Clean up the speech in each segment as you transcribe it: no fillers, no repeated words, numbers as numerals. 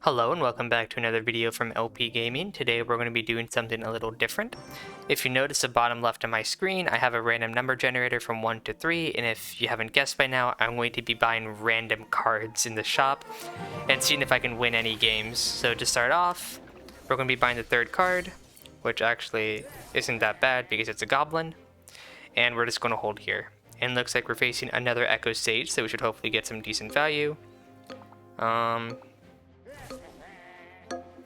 Hello and welcome back to another video from LP Gaming. Today we're going to be doing something a little different. If you notice the bottom left of my screen, I have a random number generator from 1 to 3, and if you haven't guessed by now, I'm going to be buying random cards in the shop and seeing if I can win any games. So to start off, we're going to be buying the third card, which actually isn't that bad because it's a goblin, and we're just going to hold here. And looks like we're facing another Echo Sage, so we should hopefully get some decent value.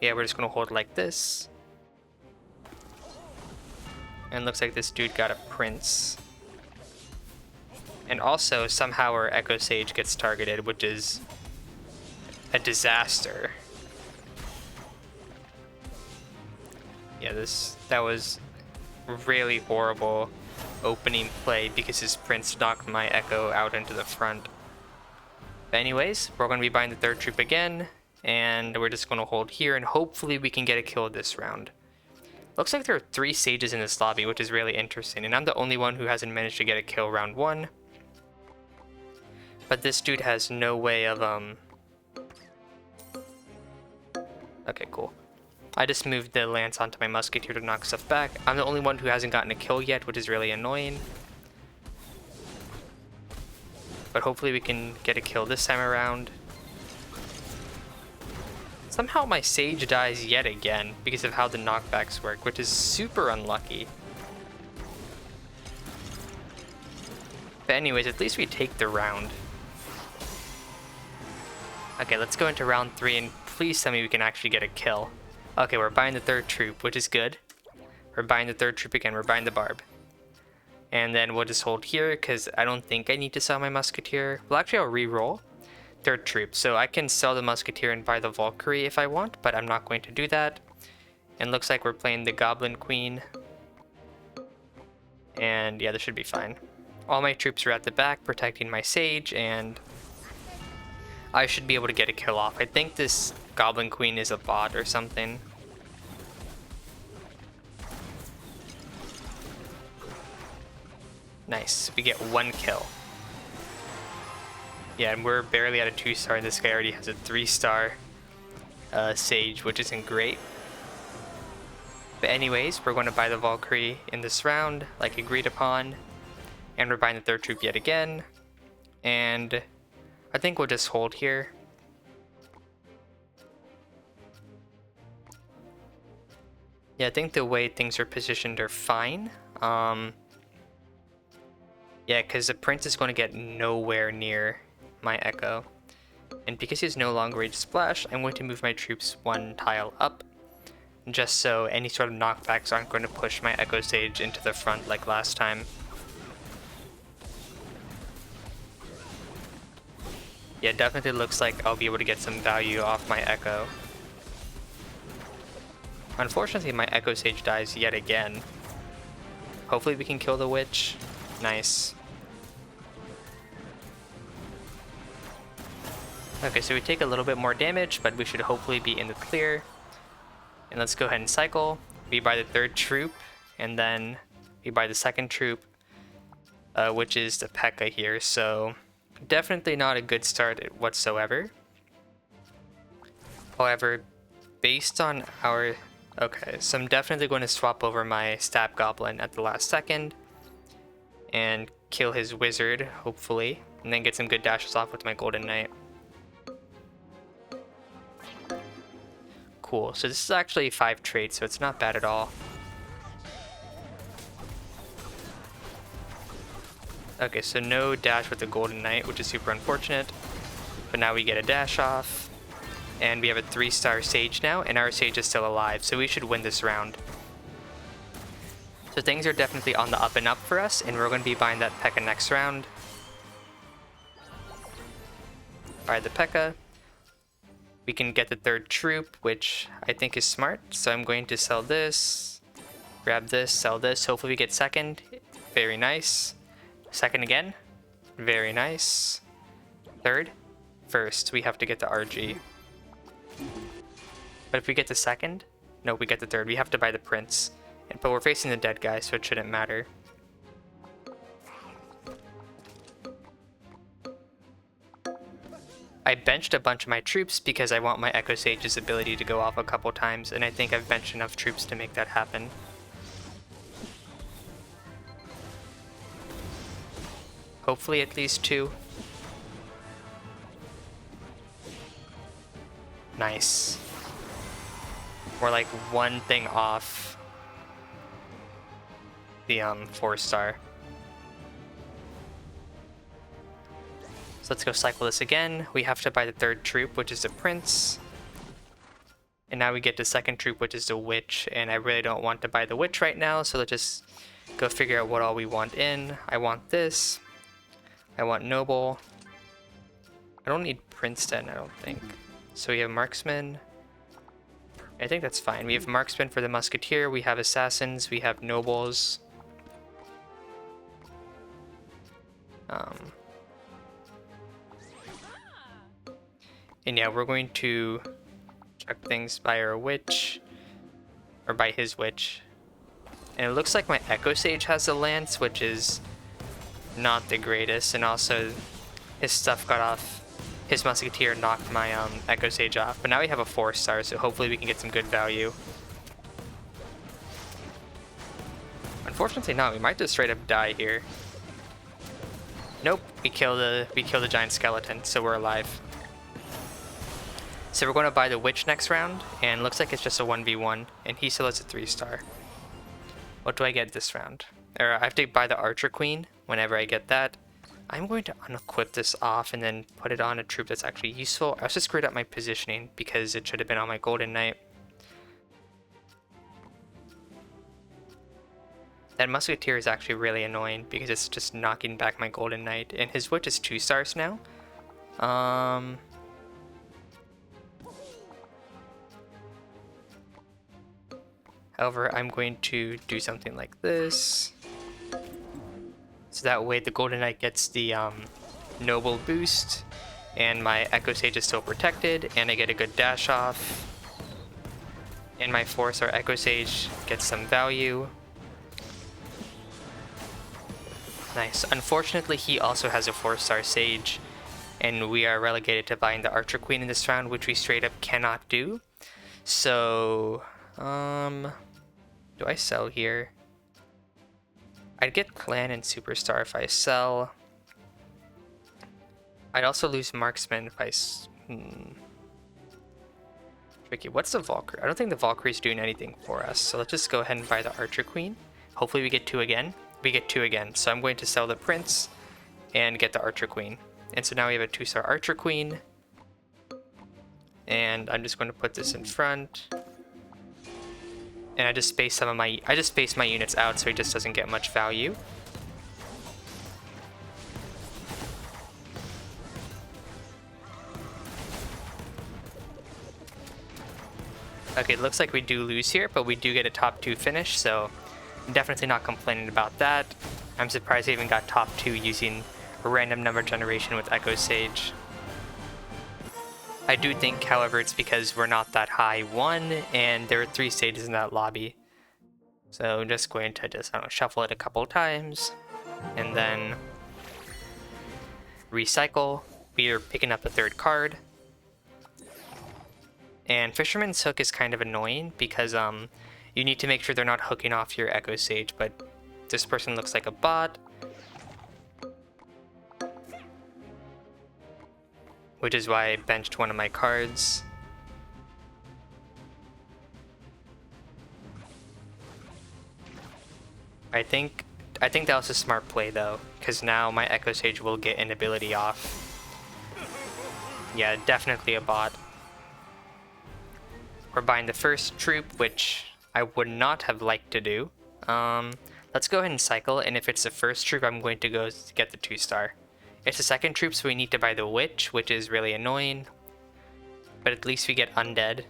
Yeah, we're just gonna hold like this. And looks like this dude got a prince. And also, somehow our Echo Sage gets targeted, which is a disaster. Yeah, that was really horrible opening play because his prince knocked my Echo out into the front. But anyways, we're gonna be buying the third troop again. And we're just going to hold here, and hopefully we can get a kill this round. Looks like there are 3 sages in this lobby, which is really interesting, and I'm the only one who hasn't managed to get a kill round 1. But this dude has no way of, Okay, cool. I just moved the lance onto my musketeer to knock stuff back. I'm the only one who hasn't gotten a kill yet, which is really annoying. But hopefully we can get a kill this time around. Somehow my Sage dies yet again because of how the knockbacks work, which is super unlucky. But anyways, at least we take the round. Okay, let's go into round 3 and please tell me we can actually get a kill. Okay, we're buying the third troop, which is good. We're buying the third troop again, we're buying the barb. And then we'll just hold here because I don't think I need to sell my musketeer. Well, actually I'll re-roll. Third troop, so I can sell the musketeer and buy the Valkyrie if I want, but I'm not going to do that. And looks like we're playing the Goblin Queen. And yeah, this should be fine. All my troops are at the back protecting my Sage, and I should be able to get a kill off. I think this Goblin Queen is a bot or something. Nice, we get 1 kill. Yeah, and we're barely at a 2-star, and this guy already has a 3-star Sage, which isn't great. But anyways, we're going to buy the Valkyrie in this round, like agreed upon. And we're buying the third troop yet again. And I think we'll just hold here. Yeah, I think the way things are positioned are fine. Yeah, because the prince is going to get nowhere near my Echo, and because he has no long range splash, I'm going to move my troops 1 tile up, just so any sort of knockbacks aren't going to push my Echo Sage into the front like last time. Yeah, definitely looks like I'll be able to get some value off my Echo. Unfortunately, my Echo Sage dies yet again. Hopefully we can kill the witch. Nice. Okay, so we take a little bit more damage, but we should hopefully be in the clear. And let's go ahead and cycle. We buy the third troop, and then we buy the second troop, which is the P.E.K.K.A here. So definitely not a good start whatsoever. However, based on our... Okay, so I'm definitely going to swap over my Stab Goblin at the last second and kill his wizard, hopefully, and then get some good dashes off with my Golden Knight. Cool, so this is actually 5 traits, so it's not bad at all. Okay, so no dash with the Golden Knight, which is super unfortunate. But now we get a dash off. And we have a 3-star Sage now, and our Sage is still alive, so we should win this round. So things are definitely on the up and up for us, and we're going to be buying that P.E.K.K.A next round. Buy the P.E.K.K.A. We can get the third troop, which I think is smart. So I'm going to sell this, grab this, sell this. Hopefully we get second. Very nice. Second again. Very nice. Third. First, we have to get the RG. But if we get the second, no, we get the third. We have to buy the prince. But we're facing the dead guy, so it shouldn't matter. I benched a bunch of my troops because I want my Echo Sage's ability to go off a couple times, and I think I've benched enough troops to make that happen. Hopefully at least 2. Nice. We're like one thing off the 4-star. So let's go cycle this again. We have to buy the 3rd troop, which is the Prince. And now we get the 2nd troop, which is the Witch. And I really don't want to buy the Witch right now, so let's just go figure out what all we want in. I want this. I want Noble. I don't need Princeton, I don't think. So we have Marksman. I think that's fine. We have Marksman for the Musketeer. We have Assassins. We have Nobles. And yeah, we're going to check things by our Witch. Or by his Witch. And it looks like my Echo Sage has a Lance, which is not the greatest. And also, his stuff got off. His Musketeer knocked my Echo Sage off. But now we have a 4-star, so hopefully we can get some good value. Unfortunately not. We might just straight up die here. Nope. We kill the giant skeleton, so we're alive. So we're going to buy the Witch next round, and looks like it's just a 1v1, and he still has a 3-star. What do I get this round? Or I have to buy the Archer Queen whenever I get that. I'm going to unequip this off and then put it on a troop that's actually useful. I also screwed up my positioning because it should have been on my Golden Knight. That Musketeer is actually really annoying because it's just knocking back my Golden Knight, and his Witch is 2-stars now. However, I'm going to do something like this. So that way the Golden Knight gets the Noble boost, and my Echo Sage is still protected, and I get a good dash off. And my 4-star Echo Sage gets some value. Nice. Unfortunately, he also has a 4-star Sage, and we are relegated to buying the Archer Queen in this round, which we straight up cannot do. So, do I sell here? I'd get Clan and Superstar if I sell. I'd also lose Marksman if I... Tricky. What's the Valkyrie? I don't think the Valkyrie's doing anything for us, so let's just go ahead and buy the Archer Queen. Hopefully we get 2 again. We get 2 again, so I'm going to sell the Prince and get the Archer Queen. And so now we have a 2-star Archer Queen. And I'm just going to put this in front. And I just space my units out so he just doesn't get much value. Okay, it looks like we do lose here, but we do get a top 2 finish, so I'm definitely not complaining about that. I'm surprised I even got top 2 using a random number generation with Echo Sage. I do think, however, it's because we're not that high 1, and there are 3 stages in that lobby. So I'm just going to just, shuffle it a couple times, and then recycle. We are picking up a 3rd card. And Fisherman's Hook is kind of annoying because you need to make sure they're not hooking off your Echo Sage, but this person looks like a bot. Which is why I benched one of my cards. I think that was a smart play though, because now my Echo Sage will get an ability off. Yeah, definitely a bot. We're buying the 1st troop, which I would not have liked to do. Let's go ahead and cycle, and if it's the 1st troop, I'm going to go get the 2-star. It's the 2nd troop, so we need to buy the Witch, which is really annoying. But at least we get Undead.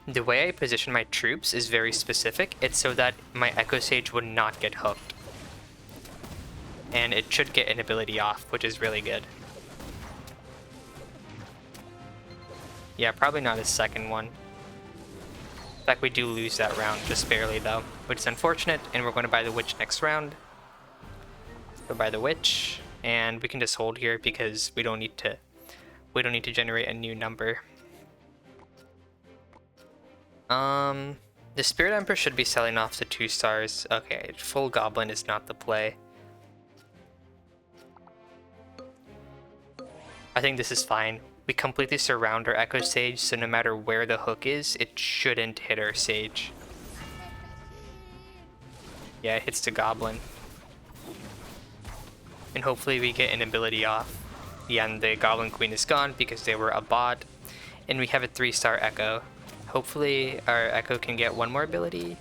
The way I position my troops is very specific. It's so that my Echo Sage would not get hooked. And it should get an ability off, which is really good. Yeah, probably not his 2nd one. In fact, we do lose that round, just barely though. which is unfortunate, and we're going to buy the witch next round. Go buy the witch, and we can just hold here because we don't need to generate a new number. The Spirit Emperor should be selling off the 2 stars. Okay, full goblin is not the play. I think this is fine. We completely surround our Echo Sage, so no matter where the hook is, it shouldn't hit our Sage. Yeah, it hits the goblin. And hopefully we get an ability off. Yeah, and the Goblin Queen is gone because they were a bot. And we have a 3-star Echo. Hopefully our Echo can get one more ability.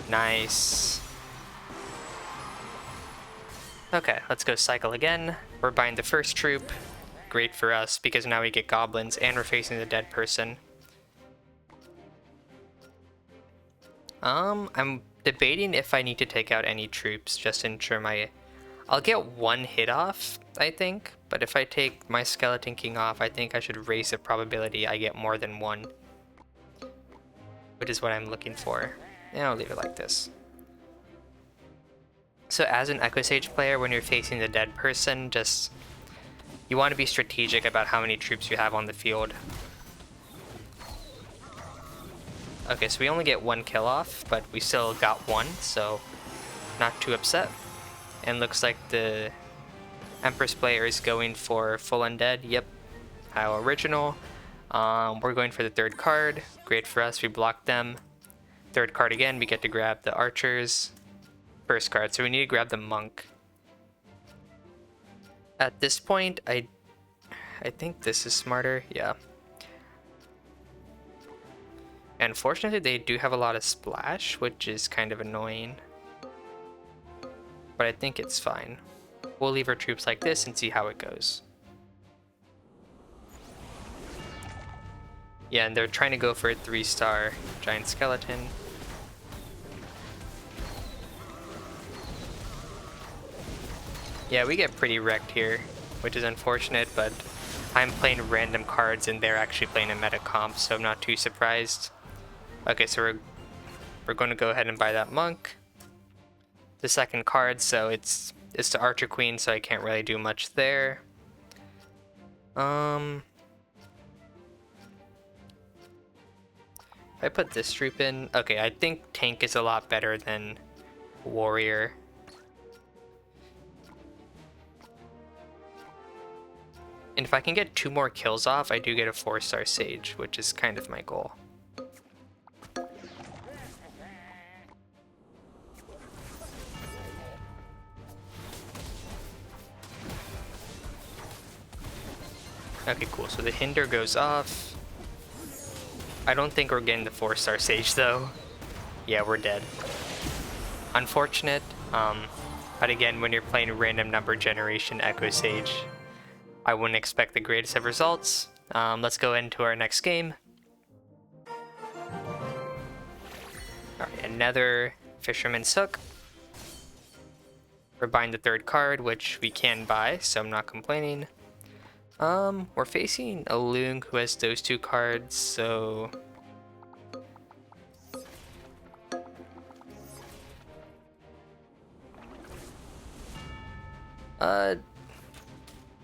Nice. Okay, let's go cycle again. We're buying the first troop. Great for us because now we get goblins and we're facing the dead person. I'm debating if I need to take out any troops just to ensure my... I'll get 1 hit off, I think. But if I take my Skeleton King off, I think I should raise the probability I get more than 1. Which is what I'm looking for. And I'll leave it like this. So as an Echo Sage player, when you're facing the dead person, just... you want to be strategic about how many troops you have on the field. Okay, so we only get 1 kill off, but we still got 1, so not too upset. And looks like the Empress player is going for full undead. Yep, how original. We're going for the 3rd card. Great for us, we blocked them. 3rd card again, we get to grab the archers. 1st card, so we need to grab the monk. At this point, I think this is smarter, yeah. Unfortunately, they do have a lot of splash, which is kind of annoying. But I think it's fine. We'll leave our troops like this and see how it goes. Yeah, and they're trying to go for a 3-star giant skeleton. Yeah, we get pretty wrecked here, which is unfortunate, but I'm playing random cards and they're actually playing a meta comp, so I'm not too surprised. Okay, so we're going to go ahead and buy that monk. The 2nd card, so it's the Archer Queen, so I can't really do much there. If I put this troop in, okay, I think tank is a lot better than warrior. And if I can get 2 more kills off, I do get a 4-star Sage, which is kind of my goal. Okay, cool. So the hinder goes off. I don't think we're getting the 4-star Sage, though. Yeah, we're dead. Unfortunate. But again, when you're playing random number generation Echo Sage, I wouldn't expect the greatest of results. Let's go into our next game. Alright, another Fisherman's Hook. We're buying the 3rd card, which we can buy, so I'm not complaining. We're facing a Loong who has those 2 cards, so...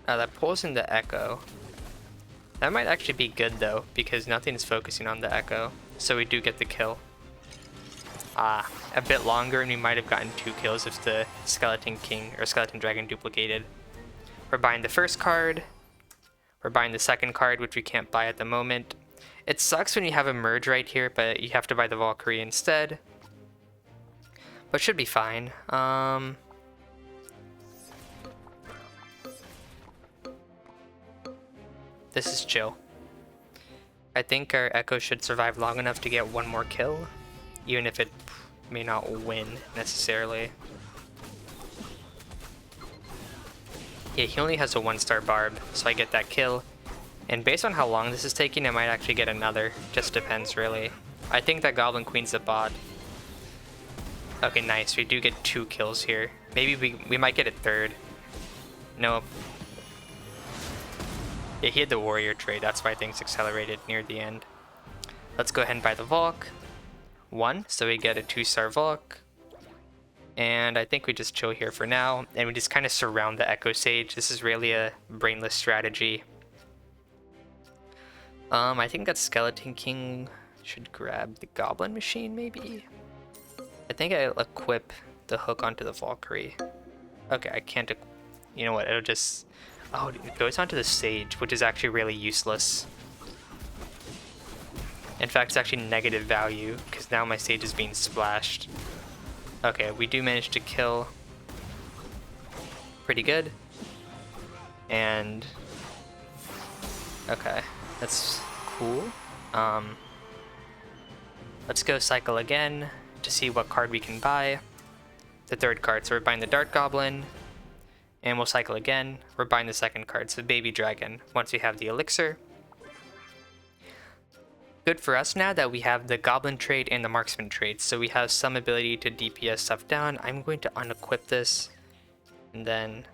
that pulls in the Echo. That might actually be good though, because nothing is focusing on the Echo, so we do get the kill. A bit longer and we might have gotten 2 kills if the Skeleton King or Skeleton Dragon duplicated. We're buying the 1st card. We're buying the 2nd card, which we can't buy at the moment. It sucks when you have a merge right here, but you have to buy the Valkyrie instead. But should be fine. This is chill. I think our Echo should survive long enough to get 1 more kill, even if it may not win necessarily. Yeah, he only has a 1-star barb, so I get that kill. And based on how long this is taking, I might actually get another. Just depends, really. I think that Goblin Queen's a bot. Okay, nice. We do get 2 kills here. Maybe we might get a 3rd. Nope. Yeah, he had the warrior trade. That's why things accelerated near the end. Let's go ahead and buy the Valk. 1, so we get a 2-star Volk. And I think we just chill here for now, and we just kind of surround the Echo Sage. This is really a brainless strategy. I think that Skeleton King should grab the Goblin Machine, maybe? I think I'll equip the hook onto the Valkyrie. Okay, I can't... You know what, it'll just... Oh, it goes onto the Sage, which is actually really useless. In fact, it's actually negative value, because now my Sage is being splashed. Okay, we do manage to kill pretty good. And... Okay, that's cool. Let's go cycle again to see what card we can buy. The third card, so we're buying the Dart Goblin. And we'll cycle again. We're buying the second card, so Baby Dragon, once we have the Elixir. Good for us now that we have the Goblin trait and the Marksman trait, so we have some ability to DPS stuff down. I'm going to unequip this, and then...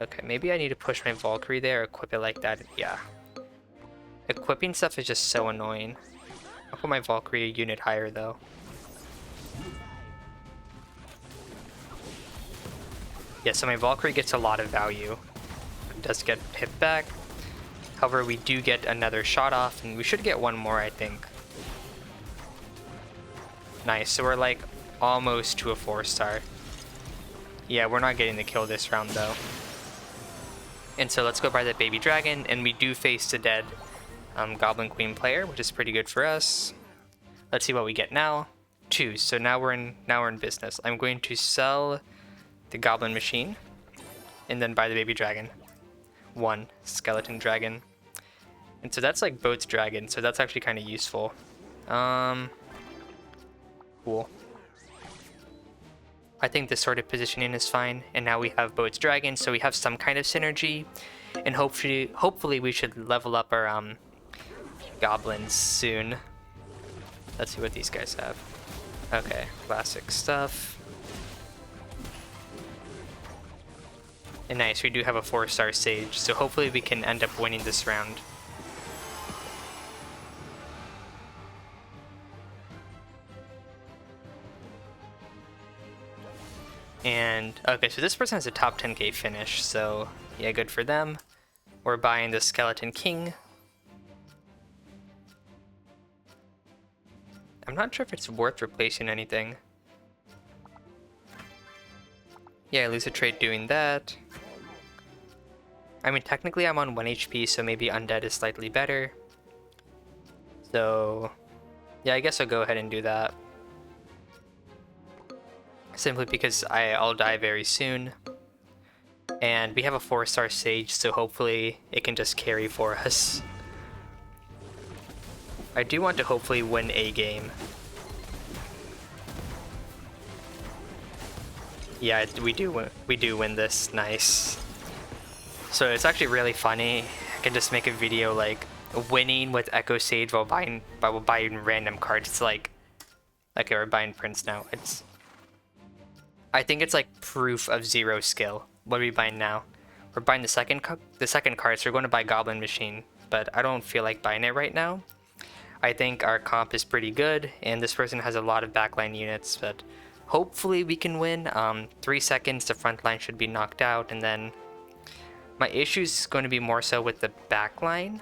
Okay, maybe I need to push my Valkyrie there, equip it like that, yeah. Equipping stuff is just so annoying. I'll put my Valkyrie a unit higher though. Yeah, so my Valkyrie gets a lot of value. It does get hit back. However, we do get another shot off, and we should get one more, I think. Nice, so we're like almost to a 4-star. Yeah, we're not getting the kill this round though. And so let's go by that Baby Dragon, and we do face the dead Goblin Queen player, which is pretty good for us. Let's see what we get now. 2, so now we're in business. I'm going to sell the Goblin Machine, and then buy the Baby Dragon. 1 Skeleton Dragon. And so that's like Boat's Dragon, so that's actually kind of useful. Cool. I think this sort of positioning is fine, and now we have Boat's Dragon, so we have some kind of synergy, and hopefully we should level up our goblins soon. Let's see what these guys have. Okay, classic stuff. And nice, we do have a 4-star Sage, so hopefully we can end up winning this round. And, okay, so this person has a top 10k finish, so yeah, good for them. We're buying the Skeleton King. I'm not sure if it's worth replacing anything. Yeah, I lose a trait doing that. I mean, technically I'm on 1 HP, so maybe Undead is slightly better. So, yeah, I guess I'll go ahead and do that. Simply because I'll die very soon. And we have a 4-star Sage, so hopefully it can just carry for us. I do want to hopefully win a game. Yeah, we do win this. Nice. So it's actually really funny. I can just make a video like winning with Echo Sage while buying random cards. It's like, okay, we're buying Prince now. I think it's like proof of 0 skill. What are we buying now? We're buying the second card, so we're going to buy Goblin Machine, but I don't feel like buying it right now. I think our comp is pretty good, and this person has a lot of backline units, but hopefully we can win. 3 seconds, the front line should be knocked out, and then my issue is going to be more so with the backline.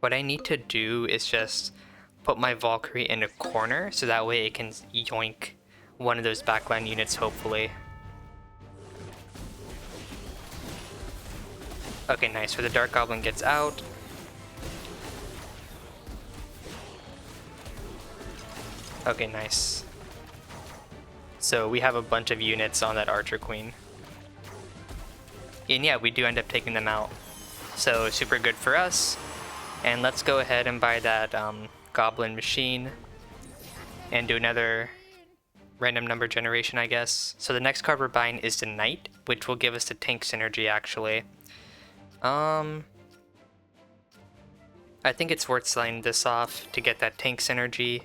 What I need to do is just put my Valkyrie in a corner, so that way it can yoink one of those backline units, hopefully. Okay, nice. So the Dark Goblin gets out. Okay, nice. So we have a bunch of units on that Archer Queen. And yeah, we do end up taking them out. So super good for us. And let's go ahead and buy that Goblin Machine and do another random number generation, I guess. So the next card we're buying is the Knight, which will give us the tank synergy, actually. I think it's worth selling this off to get that tank synergy,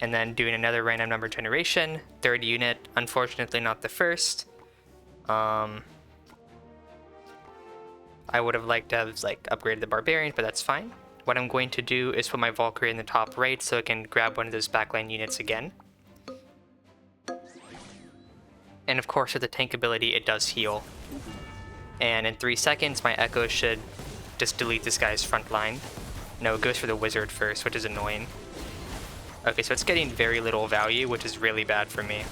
and then doing another random number generation, 3rd unit, unfortunately not the first. I would have liked to have like upgraded the Barbarian, but that's fine. what I'm going to do is put my Valkyrie in the top right so it can grab one of those backline units again. And of course with the tank ability it does heal. And in 3 seconds my Echo should just delete this guy's front line. No, it goes for the wizard first, which is annoying. Okay, so it's getting very little value, which is really bad for me.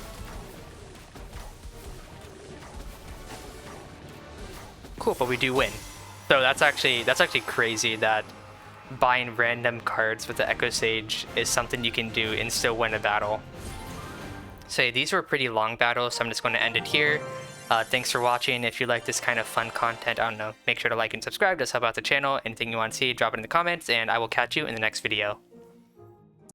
Cool, but we do win. So that's actually crazy that buying random cards with the Echo Sage is something you can do and still win a battle. So these were pretty long battles, so I'm just going to end it here. Thanks for watching. If you like this kind of fun content, I don't know, make sure to like and subscribe. Just help out the channel. Anything you want to see, drop it in the comments, and I will catch you in the next video.